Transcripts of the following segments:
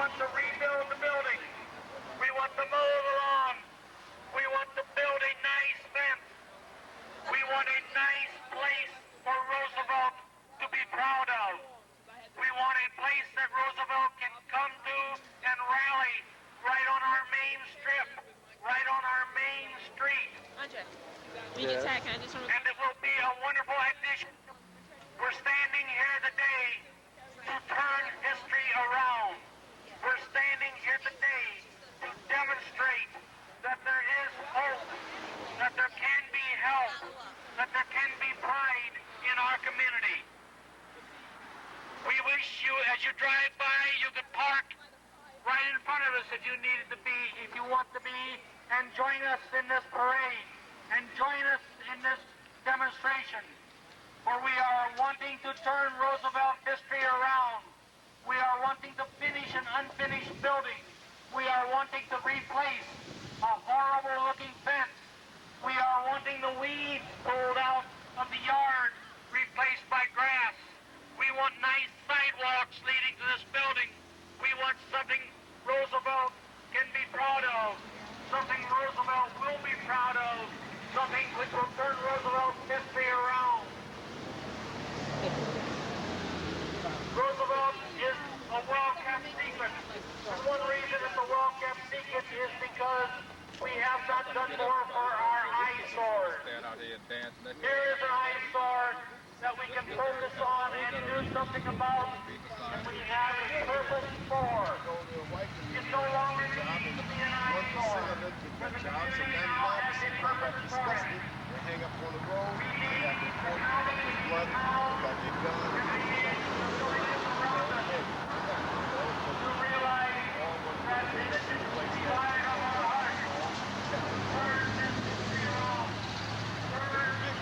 want to rebuild the building. We want to mow the lawn. We want to build a nice fence. We want a nice place for Roosevelt to be proud of. We want a place that Roosevelt can come to and rally right on our main strip, right on our main street. Andre, when you get tired, can I just And it will be a wonderful addition. We're standing here today to turn history around. We're standing here today to demonstrate that there is hope, that there can be help, that there can be pride in our community. We wish you, as you drive by, you could park right in front of us if you needed to be, if you want to be, and join us in this parade, and join us in this demonstration, for we are wanting to turn Roosevelt history around. We are wanting to finish an unfinished building. We are wanting to replace a horrible-looking fence. We are wanting the weeds pulled out of the yard, replaced by grass. We want nice sidewalks leading to this building. We want something Roosevelt can be proud of, something Roosevelt will be proud of, something which will turn Roosevelt's history around. Roosevelt is a well-kept secret. And one reason it's a well-kept secret is because we have not done more for our eyesore. Here is an eyesore that we can focus on and do something about, and we have a purpose for. It no longer needs to be an eyesore. The community now has a purpose for it. Hang up on the road, We they need have to to point now that we blood, found got their gun, around us to realize that this is the desire of our heart. Turn this history around. Turn this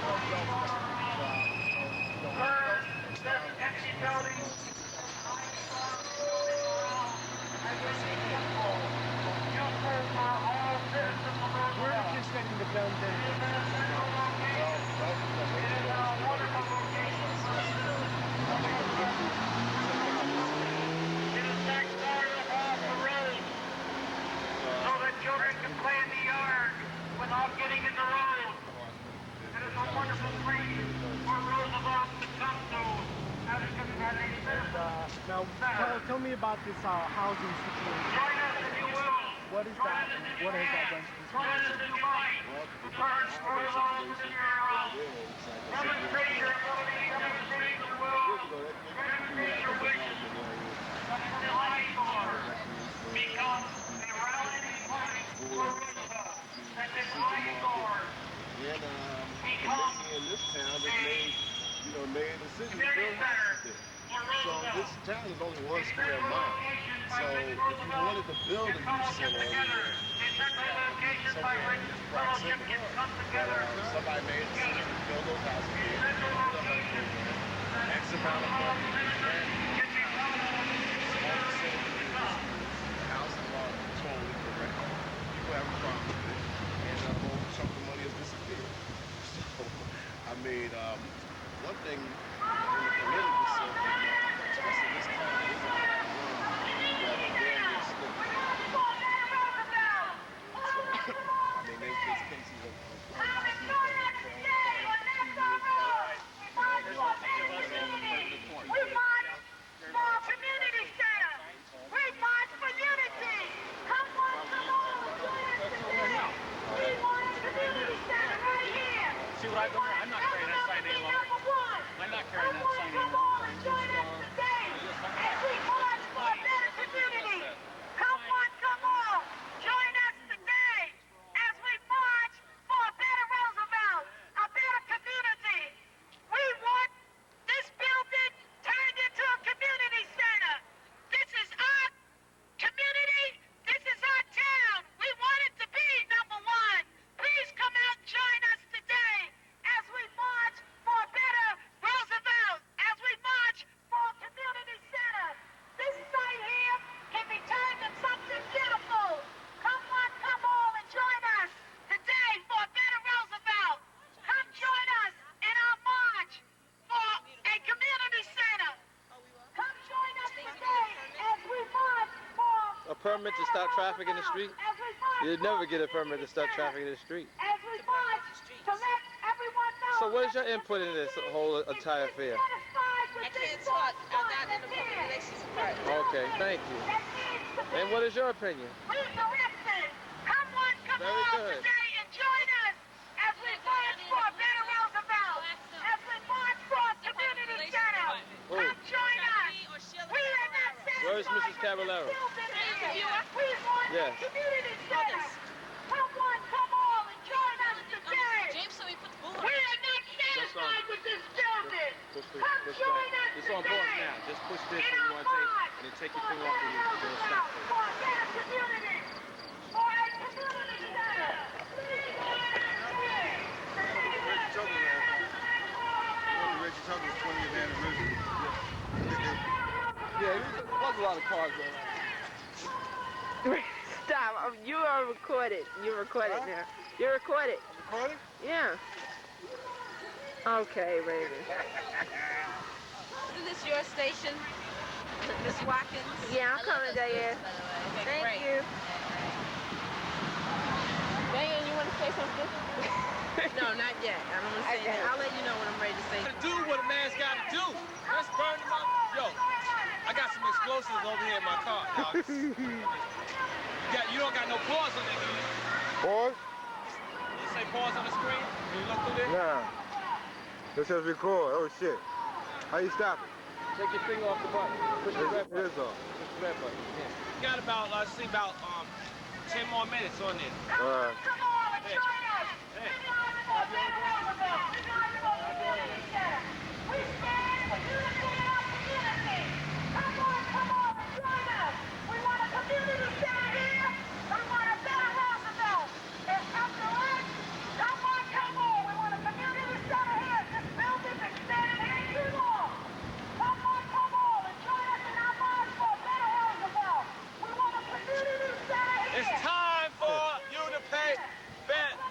money around. Turn this empty building around and make it useful. Useful for all citizens of Roosevelt. We're expecting the film It is an essential location. It is a wonderful location. It is next door to off the road, so that children can play in the yard without getting in the road. It is a wonderful place for Roosevelt to come to as a citizen. Now, tell me about this housing situation. Join us if you will. What is that? What has that done to this Join us if you might. Turn Roosevelt history around. Demonstrate your ability, demonstrate your will, demonstrate your wishes. That the eyesore becomes a rallying point for Roosevelt. That this eyesore becomes in this town that made a decision to community build center houses there. for So Roosevelt. this town is only 1 A square central mile. location So by which if you Roosevelt wanted to build a can youth fellowship center together. A central location by which fellowship can come together. somebody made a decision to build those houses A here. central location X amount of money. can be proud of. The house and lot is totally correct. People have a problem with it. And a whole chunk of money has disappeared. So, I mean, one thing in the political circle, especially this town, is that they're just slipping. I mean, there's cases of We want small community center. We want community. Come on, join us today. We want a community center right here. See what I've done? I'm not carrying that sign any longer. I'm not carrying that sign any longer. Join us today as we march for a better community. Come on, join us today as we march for a better Roosevelt, a better community. We want this building turned into a community center. This is our community. This is our town. We want it to be number one. Please come out and join us today as we permit to stop traffic in the street? You'd never get a permit to stop traffic in the street. As we march to let everyone know. So what is your input in this whole entire affair? I can't talk. I'm not in the public relations department. Okay, thank you. And what is your opinion? Come Very on good. today and join us as we march for a better Roosevelt, as we march for a community center. Oh. Come join us. We are not satisfied. Where's Mrs. Caballero? We want Yes. a community center. Come on and join us today. James, so we put the bull We are not satisfied with this building. Come join us It's on pause today. now. Just push this when you want to take, and then take your finger off and you'll stop. For a better community. For a community center. Please join us today. Reggie Tucker's 20th anniversary. Yeah, there was a lot of cars going on. Stop. You are recorded. You're recorded now. You're recorded. Recording? Yeah. Okay, baby. Isn't this your station, Miss Watkins? Yeah, I'm coming, Diane. Thank you. Diane, you want to say something? No, not yet. I don't want to say that. I'll let you know when I'm ready to say something. Do what a man's got to do. Let's burn them up. Yo, I got some explosives over here in my car. You don't got no pause on it, do you? Pause? You say pause on the screen? When you look through there? Nah. It says record. Oh shit. How you stop it? Take your finger off the button. Push the red It button. is off. Push the red button. Yeah. You got about, let's see, about 10 more minutes on there. Alright. Come on and join us. We march for a better Roosevelt. We march for a community center. We stand for unity in our community. Come on and join us. We want a community center here. We want a better Roosevelt. It's Andreaus. Come on. We want a community center here. This building's been standing here too long. Come on and join us in our march for a better Roosevelt. We want a community center here. It's time for you to pay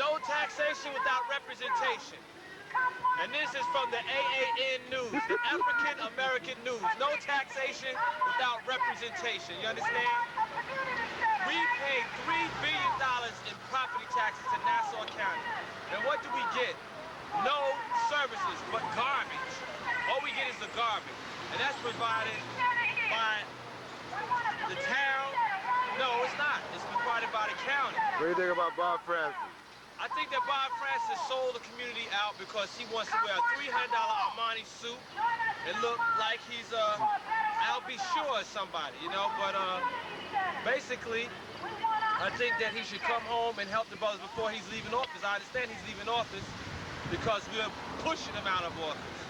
no taxation without representation. And this is from the AAMN News, the African American News. No taxation without representation. You understand? We pay $3 billion in property taxes to Nassau County. And what do we get? No services, but garbage. All we get is the garbage. And that's provided by the town. No, it's not. It's provided by the county. What do you think about Bob Francis? I think that Bob Francis sold the community out because he wants to wear a $300 Armani suit and look like he's I'll be sure somebody, you know. But basically, I think that he should come home and help the brothers before he's leaving office. I understand he's leaving office because we're pushing him out of office,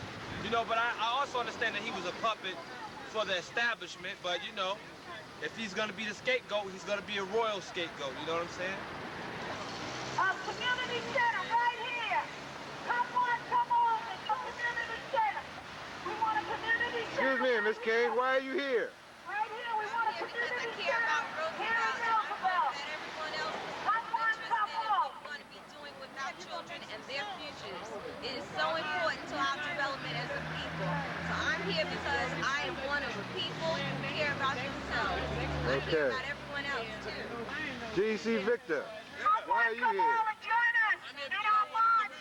you know. But I also understand that he was a puppet for the establishment. But you know, if he's gonna be the scapegoat, he's gonna be a royal scapegoat. You know what I'm saying? A community center right here. Come on. It's a community center. We want a community center. Excuse me, Miss King, why are you here? Right here, we want a Because I community care center. about Here in Roosevelt. Roosevelt. That everyone else is interested in what we want to be doing with our children and their futures. It is so important to our development as a people. So I'm here because I am one of the people who care about themselves. I care about everyone else too. GC Victor, why are you Come here? on and join us in our march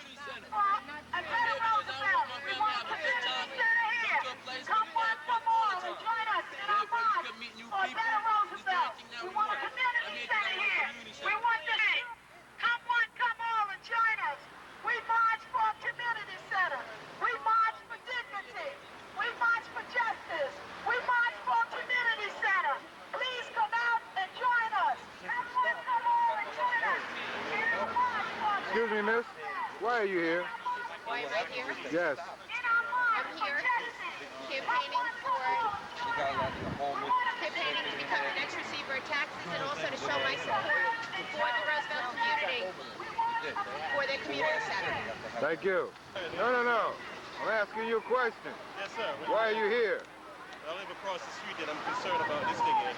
for a better Roosevelt. We want a community center here. Come on and join us in our march for a better Roosevelt. We want a community center here. We want this. Come on and join us. We march for a community center. We march for dignity. We march for justice. We march for a community center. Please come out and join us. Come on and join us. Excuse me, miss, why are you here? Why am I here? Yes. I'm here campaigning to become the next receiver of taxes and also to show my support for the Roosevelt community, for their community center. Thank you. No. I'm asking you a question. Yes, sir. Why are you here? I live across the street and I'm concerned about this thing here.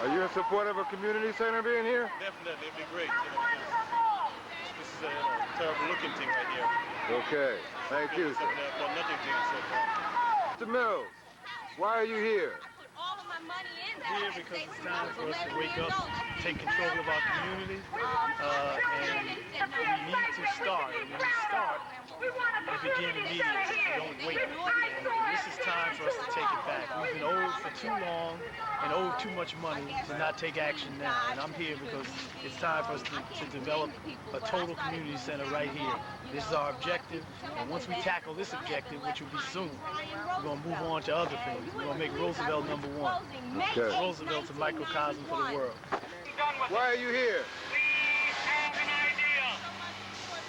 Are you in support of a community center being here? Definitely, it'd be great. You know, this is a terrible looking thing right here. Okay. Thank you, sir. Something I've done nothing to it so far. Mr. Mills, why are you here? I put all of my money in that. Here because it's time for us to wake up, take control of our community, and we need to start. And when we start, we begin immediately. We don't wait. And this is time for us to take it back. We've been owed for too long and owed too much money to not take action now. And I'm here because it's time for us to develop a total community center right here. This is our objective, and once we tackle this objective, which will be soon, we're going to move on to other things. We're going to make Roosevelt number one. Okay. Roosevelt's a microcosm for the world. Why are you here? We have an idea.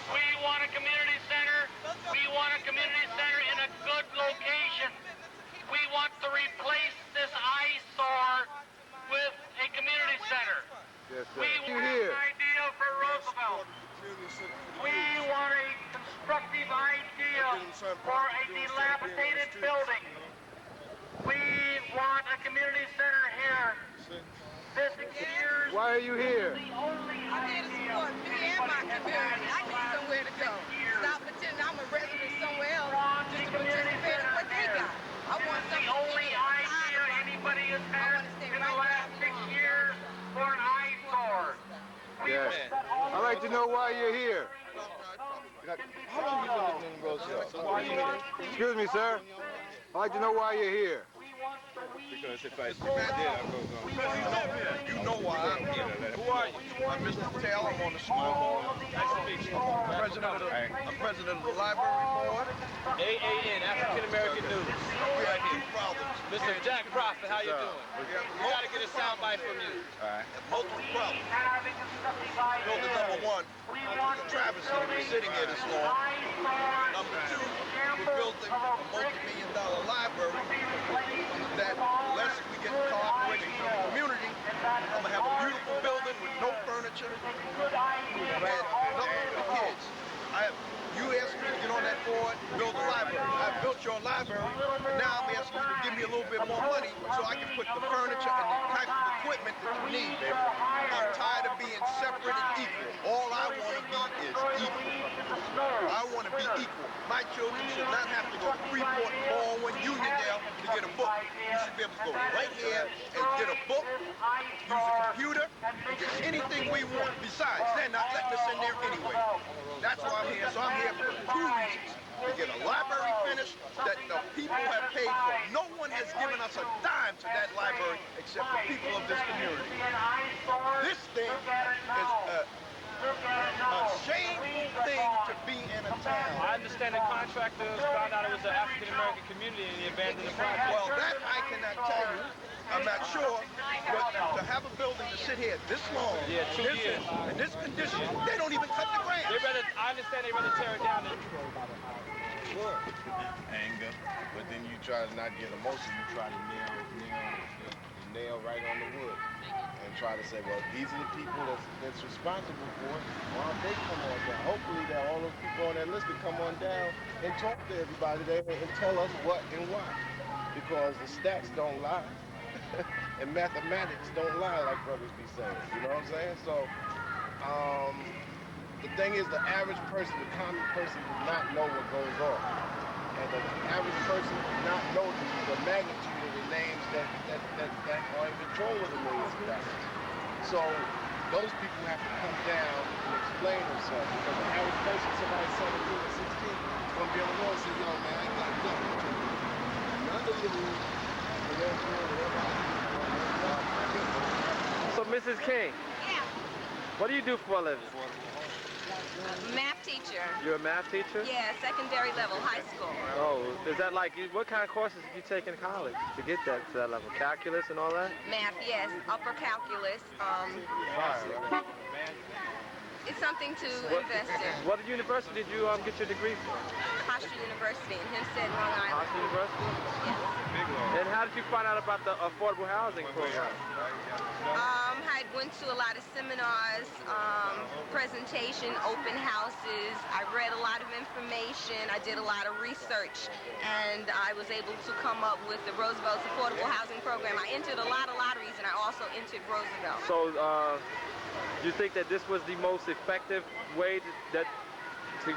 We want a community center. We want a community center in a good location. We want to replace this eyesore with a community center. Yes, sir. We You want here? an idea for Roosevelt. We want a constructive idea for a dilapidated building. We want a community center here. This appears Why are you here? the only I'm here to idea support me and my community. I need somewhere to go. Stop pretending I'm a resident somewhere else just to participate in what they got. I want the something only idea anybody has had in the last 6 years for an eyesore. Yes. I'd like to know why you're here. How long you been living in Roosevelt? Excuse me, sir. I'd like to know why you're here. Because if I did, I'd go on. You know why I'm here. Who are you? I'm Mr. Taylor. I'm on the school board. Nice to meet you. I'm president of the library board. AAN, African American News. We have some problems. Mr. Jack Prophet, how you doing? We have We gotta get a soundbite from you. multiple problems. Building number one, the travesty to be sitting here this long. Number two, we're building a multi-million-dollar library that, unless we get cooperation from the community, I'm gonna have a beautiful building with no furniture and nothing for the kids. You asked me to get on that board, build a library. I built your library, and now I'm asking you to give me a little bit more money so I can put the furniture and the type of equipment that you need. I'm tired of being separate and equal. All I want to be is equal. I want to be equal. My children should not have to go to Freeport, Baldwin, Uniondale to get a book. You should be able to go right here and get a book, use a computer, and get anything we want. Besides, they're not letting us in there anyway. That's why I'm here. So I'm here for 2 reasons. To get a library finished that the people have paid for. No one has given us a dime to that library except the people of this community. This thing is a shameful thing to be in a town. I understand the contractors found out it was an African American community and they abandoned the project. Well, that I cannot tell you. I'm not sure. But to have a building to sit here this long, Yeah, 2 years. in this condition, they don't even cut the grass. I understand they rather tear it down than Sure. Anger, but then you try to not get emotional. You try to nail right on the wood, and try to say, well, these are the people that's responsible for it. Why don't they come on down? Hopefully, that all those people on that list can come on down and talk to everybody there and tell us what and why, because the stats don't lie, and mathematics don't lie, like brothers be saying. You know what I'm saying? So. The thing is, the average person, the common person, does not know what goes on. And the average person does not know the magnitude of the names that are in control of the millions of dollars. So those people have to come down and explain themselves. Because the average person, somebody 17 or 16, is going to be on the road and say, yo, man, I ain't got nothing to do. None of you, So, Mrs. King, what do you do for a living? Math teacher. You're a math teacher? Yeah, secondary level, high school. Oh, is that like, what kind of courses did you take in college to get that to that level? Calculus and all that? Math, yes, upper calculus. It's something to invest in. What university did you get your degree from? Hofstra University in Hempstead, Long Island. Hofstra University? Yes. And how did you find out about the affordable housing program? I went to a lot of seminars, presentation, open houses. I read a lot of information. I did a lot of research, and I was able to come up with the Roosevelt's affordable housing program. I entered a lot of lotteries, and I also entered Roosevelt. So, do you think that this was the most effective way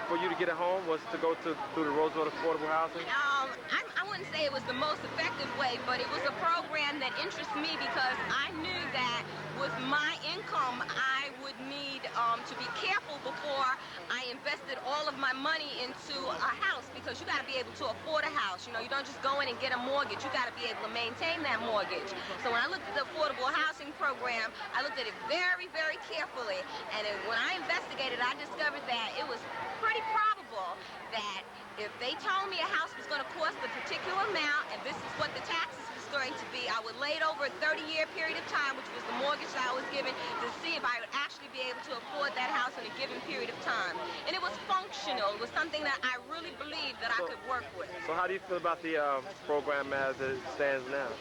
for you to get a home was to go through the Roosevelt affordable housing? I went wouldn't say it was the most effective way, but it was a program that interests me because I knew that with my income, I would need to be careful before I invested all of my money into a house, because you got to be able to afford a house. You know, you don't just go in and get a mortgage. You got to be able to maintain that mortgage. So when I looked at the affordable housing program, I looked at it very, very carefully. And when I investigated, I discovered that it was pretty probable that if they told me a house was going to cost a particular amount, and this is what the taxes was going to be, I would lay it over a 30-year period of time, which was the mortgage that I was given, to see if I would actually be able to afford that house in a given period of time. And it was functional. It was something that I really believed that I could work with. So how do you feel about the program as it stands now?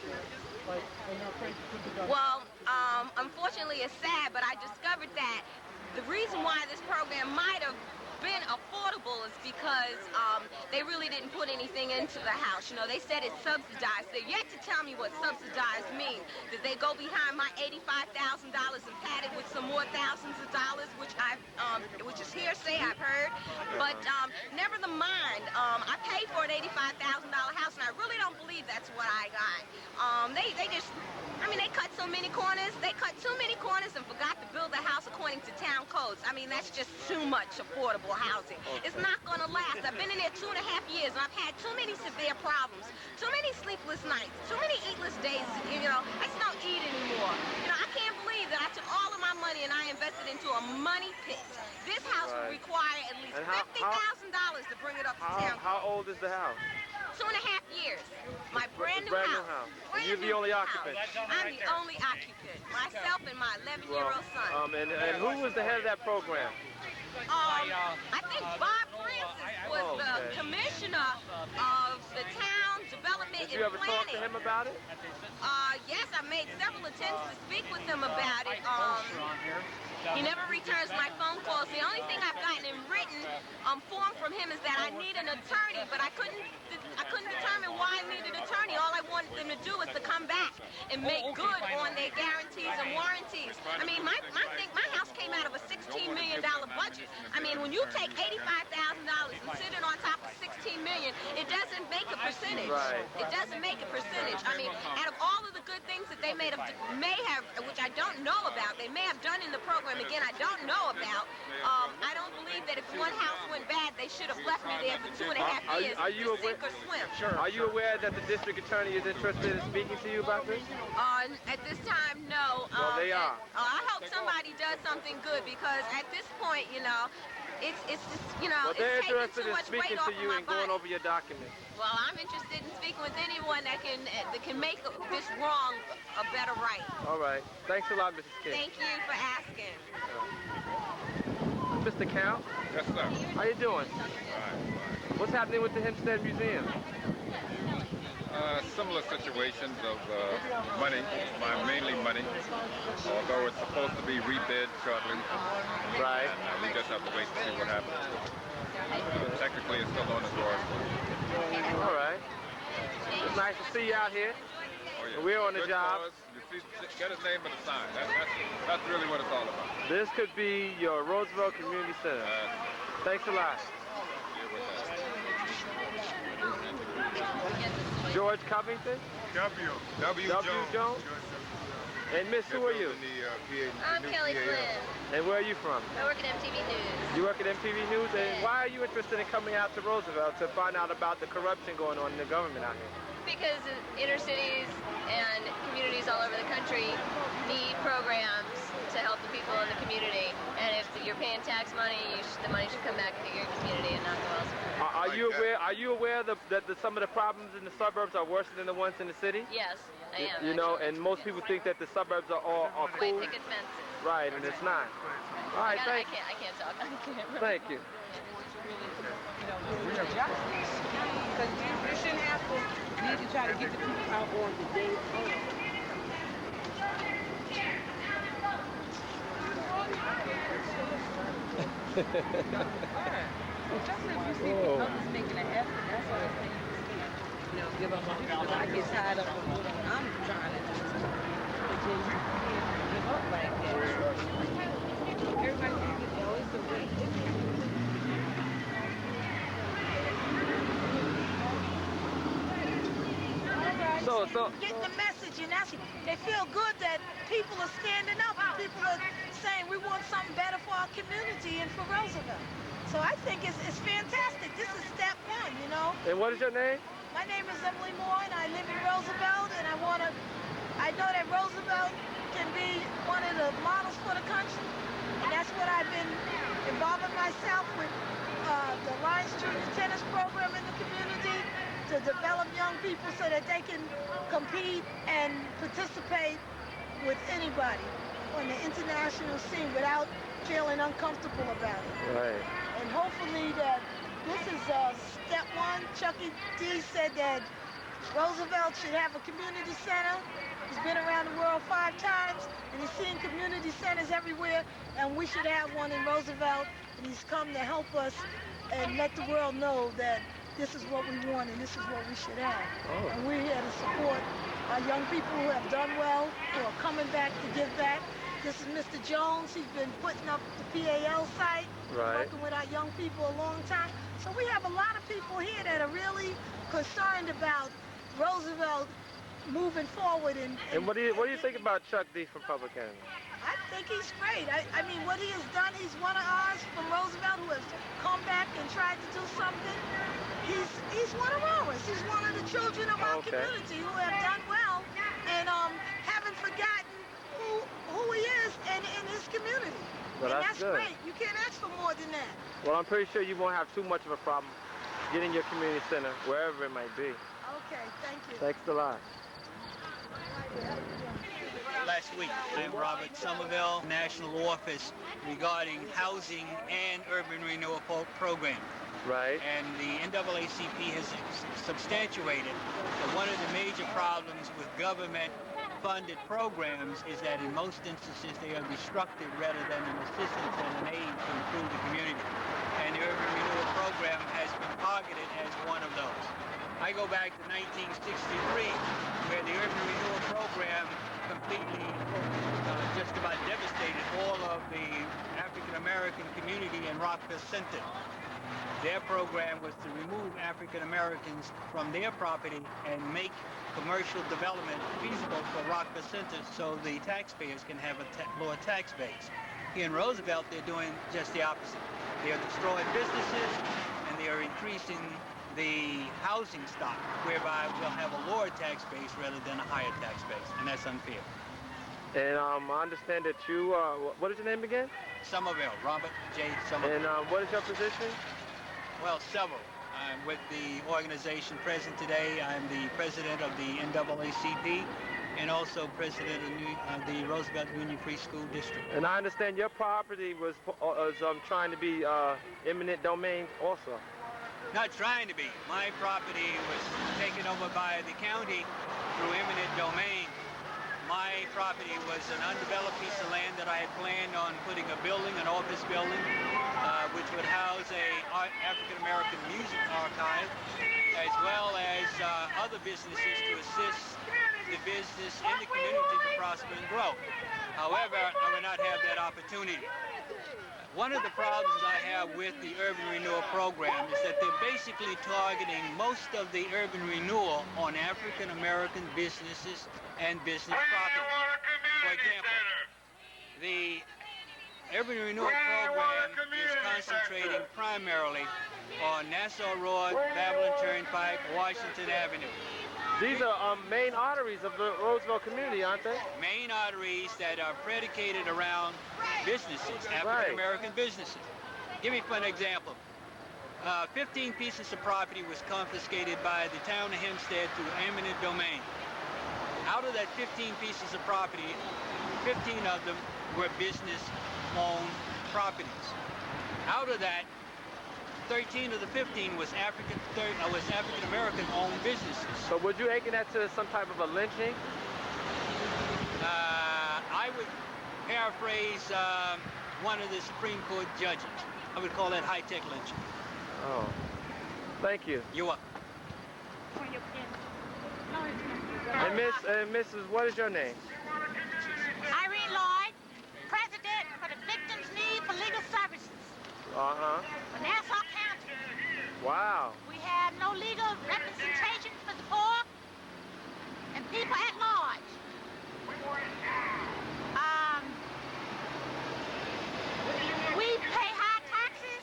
Well, unfortunately, it's sad, but I discovered that the reason why this program might have been affordable is because they really didn't put anything into the house. You know, they said it's subsidized. They're yet to tell me what subsidized means. Did they go behind my $85,000 and pad it with some more thousands of dollars, which which is hearsay, I've heard. But never the mind. I paid for an $85,000 house, and I really don't believe that's what I got. They just, I mean, they cut so many corners. They cut too many corners and forgot to build the house according to town codes. I mean, that's just too much affordable housing. It's not going to last. I've been in there 2.5 years, and I've had too many severe problems, too many sleepless nights, too many eatless days. You know, I just don't eat anymore. You know, I can't believe that I took all of my money and I invested into a money pit. This house would require at least $50,000 to bring it up to town. How old is the house? 2.5 years. My brand new house. And you're the only occupant? I'm the only occupant. Myself and my 11-year-old son. And who was the head of that program? I think Bob Francis was the commissioner of the town development and planning. Did you ever talk to him about it? Yes, I made several attempts to speak with him about it. He never returns my phone calls. The only thing I've gotten in written form from him is that I need an attorney, but I couldn't determine why I needed an attorney. All I wanted them to do was to come back and make good on their guarantees and warranties. I mean, my house came out of a $16 million budget. I mean, when you take $85,000 and sit it on top of $16 million, it doesn't make a percentage. Right. It doesn't make a percentage. I mean, out of all of the good things that they may have, which I don't know about, they may have done in the program, again, I don't know about, I don't believe that if one house went bad, they should have left me there for 2.5 years Are you to sink or swim. Are you aware that the district attorney is interested in speaking to you about this? At this time, no. Well, they are. I hope somebody does something good, because at this point, you know, it's just, you know, Well, they're it's taking interested too in much speaking weight off to you of my and going body. over your documents. Well, I'm interested in speaking with anyone that can make this wrong a better right. All right. Thanks a lot, Mrs. King. Thank you for asking. Mr. Count? Yes, sir. How you doing? All right. What's happening with the Hempstead Museum? Similar situations of money, mainly money, although it's supposed to be rebid shortly. Right. And we just have to wait to see what happens. Technically, it's still on the drawing board. All right. It's nice to see you out here. Oh, yeah. We're on the Good job. cause. You see, get his name on the sign. That's really what it's all about. This could be your Roosevelt Community Center. Thanks a lot. George Covington? W. Jones? And Miss, who are you? I'm Kelly Flynn. And where are you from? I work at MTV News. You work at MTV News? And why are you interested in coming out to Roosevelt to find out about the corruption going on in the government out here? Because inner cities and communities all over the country need programs to help the people in the community. And if you're paying tax money, the money should come back into your community and not go elsewhere. Are you aware that some of the problems in the suburbs are worse than the ones in the city? Yes, I am. You know, and most people think that the suburbs are all cool. White picket fences. Right, and it's not. All right, I can't talk on camera. Thank you. Because you shouldn't have to need to try to get the people out on the day of. Especially if you see others making an effort, that's what I'm saying. You know, give up on people, because I get tired of what I'm trying to do. But then you can't give up like that. Everybody can get there, it's a way. getting the message, and they feel good that people are standing up and people are saying we want something better for our community and for Roosevelt. So I think it's fantastic. This is step one, you know. And what is your name? My name is Emily Moore, and I live in Roosevelt, and I know that Roosevelt can be one of the models for the country, and that's what I've been involving myself with the Lions Junior Tennis program in the community to develop young people so that they can compete and participate with anybody on the international scene without feeling uncomfortable about it. Right. And hopefully that this is step one. Chucky D said that Roosevelt should have a community center. He's been around the world 5 times, and he's seen community centers everywhere, and we should have one in Roosevelt, and he's come to help us and let the world know that this is what we want and this is what we should have. Oh. And we're here to support our young people who have done well, who are coming back to give back. This is Mr. Jones. He's been putting up the PAL site, working with our young people a long time. So we have a lot of people here that are really concerned about Roosevelt moving forward. And what do you think about Chuck D from Public Enemy? I think he's great. I mean, what he has done, he's one of ours from Roosevelt who has come back and tried to do something. He's one of ours. He's one of the children of our community who have done well and haven't forgotten who he is and in his community. Well, and that's that's great. You can't ask for more than that. Well, I'm pretty sure you won't have too much of a problem getting your community center, wherever it might be. Okay, thank you. Thanks a lot. Last week, I'm Robert Somerville, National Office regarding housing and urban renewal program. Right. And the NAACP has substantiated that one of the major problems with government-funded programs is that in most instances they are destructive rather than an assistance and an aid to improve the community. And the urban renewal program has been targeted as one of those. I go back to 1963, where the urban renewal program completely just about devastated all of the African-American community in Rockville Center. Their program was to remove African Americans from their property and make commercial development feasible for Rockville Center so the taxpayers can have a lower tax base. Here in Roosevelt, they're doing just the opposite. They are destroying businesses and they are increasing the housing stock, whereby we'll have a lower tax base rather than a higher tax base, and that's unfair. And I understand that you, what is your name again? Somerville, Robert J. Somerville. And what is your position? Well, several. I'm with the organization present today. I'm the president of the NAACP and also president of the Roosevelt Union Free School District. And I understand your property was trying to be eminent domain also. Not trying to be. My property was taken over by the county through eminent domain. My property was an undeveloped piece of land that I had planned on putting a building, an office building, which would house a African-American music archive, as well as other businesses to assist the business in the community to prosper and grow. However, I would not have that opportunity. One of the problems I have with the urban renewal program is that they're basically targeting most of the urban renewal on African-American businesses and business property. For example, the urban renewal program is concentrating primarily on Nassau Road, Babylon Turnpike, Washington Avenue. These are main arteries of the Roosevelt community, aren't they? Main arteries that are predicated around businesses, African-American businesses. Give me an example. 15 pieces of property was confiscated by the town of Hempstead through eminent domain. Out of that 15 pieces of property, 15 of them were business-owned properties. Out of that, 13 of the 15 was African-American owned businesses. So would you liken that to some type of a lynching? I would paraphrase one of the Supreme Court judges. I would call that high-tech lynching. Oh, thank you. You're welcome. And Mrs., what is your name? Irene Lloyd, President for the Victims' Need for Legal Services. Uh-huh. For Nassau County. Wow. We have no legal representation for the poor. And people at large. We pay high taxes.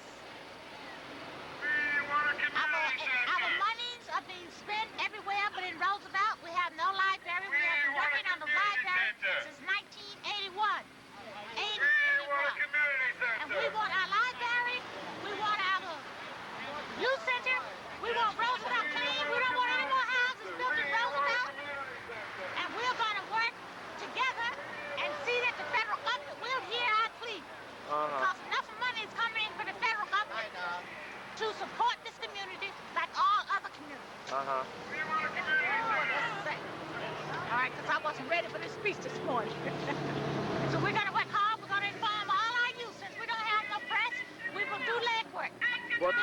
Our monies are being spent everywhere but in Roosevelt. We have no library. We have been working on the library since 1981. And we want our library. We want our youth center. We want Roosevelt clean. We don't want any more houses built in Roosevelt. And we're going to work together and see that the federal government will hear our plea. Because enough money is coming in for the federal government to support this community like all other communities. All right, because I wasn't ready for this speech this morning. So we're going to work hard. We're going to inform all our youth. Since we don't have no press, we will do legwork. Well,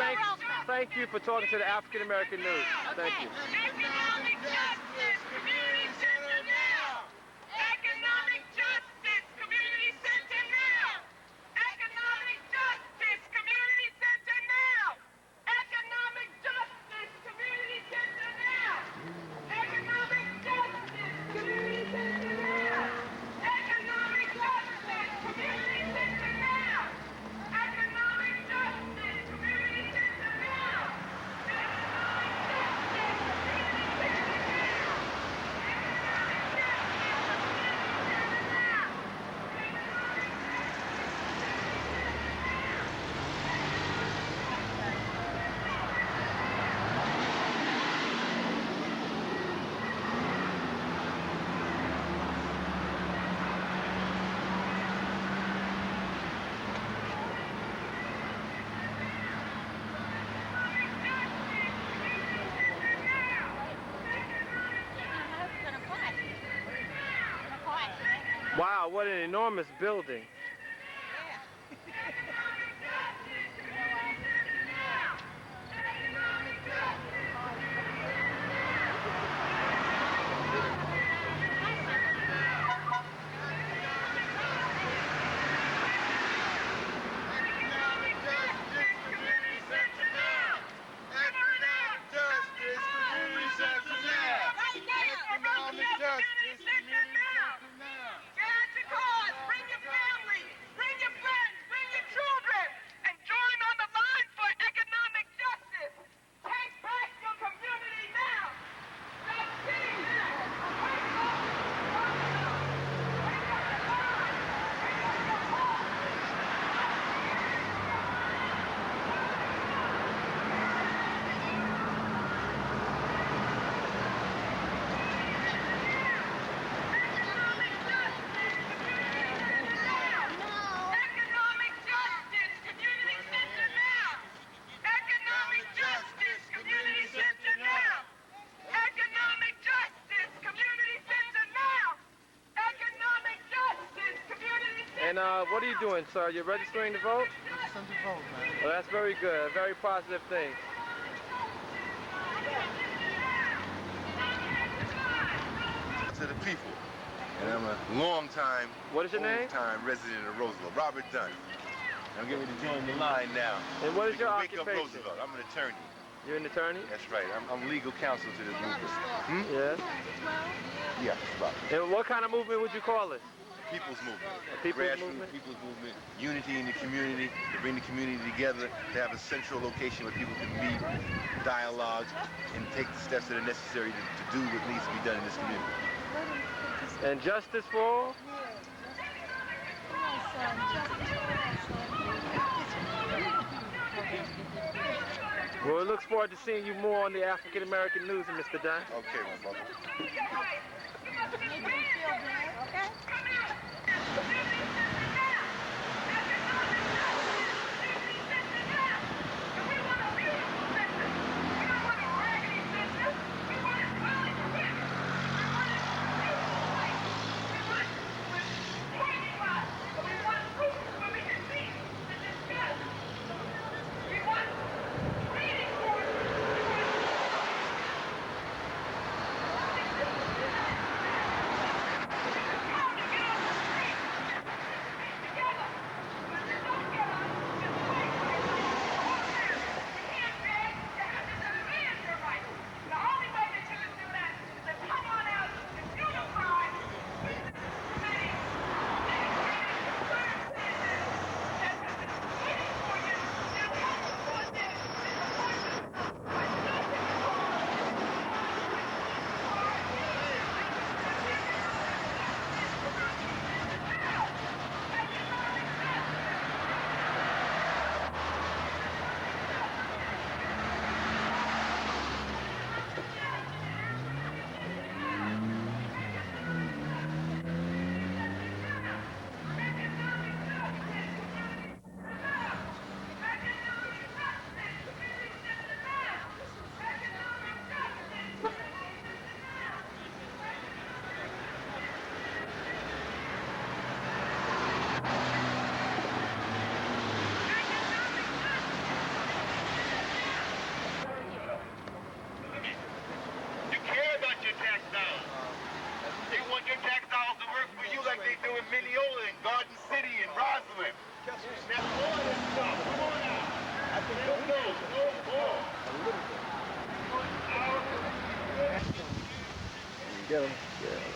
thank you for talking to the African American News. Thank you. Economic justice, community center now. Economic justice, community center now. Economic justice, community center now. Economic justice, community center now. Economic justice, community center now. Economic justice, community center now. Economic justice, community center now. Wow, what an enormous building. And what are you doing, sir? You're registering to vote? Registering to vote, man. Well, that's very good. A very positive thing. To the people. And I'm a long-time, old-time resident of Roosevelt, Robert Dunn. I'm getting ready to join the line now. And what is your Wake Up occupation? Roosevelt. I'm an attorney. You're an attorney? That's right. I'm legal counsel to this movement. Yes. Yeah, right. And what kind of movement would you call it? People's movement. People's Grassroots movement? People's movement. Unity in the community, to bring the community together, to have a central location where people can meet, dialogue, and take the steps that are necessary to do what needs to be done in this community. And justice for all? Well, it looks forward to seeing you more on the African American News, Mr. Dunn. Okay, my brother. Get him. Yeah.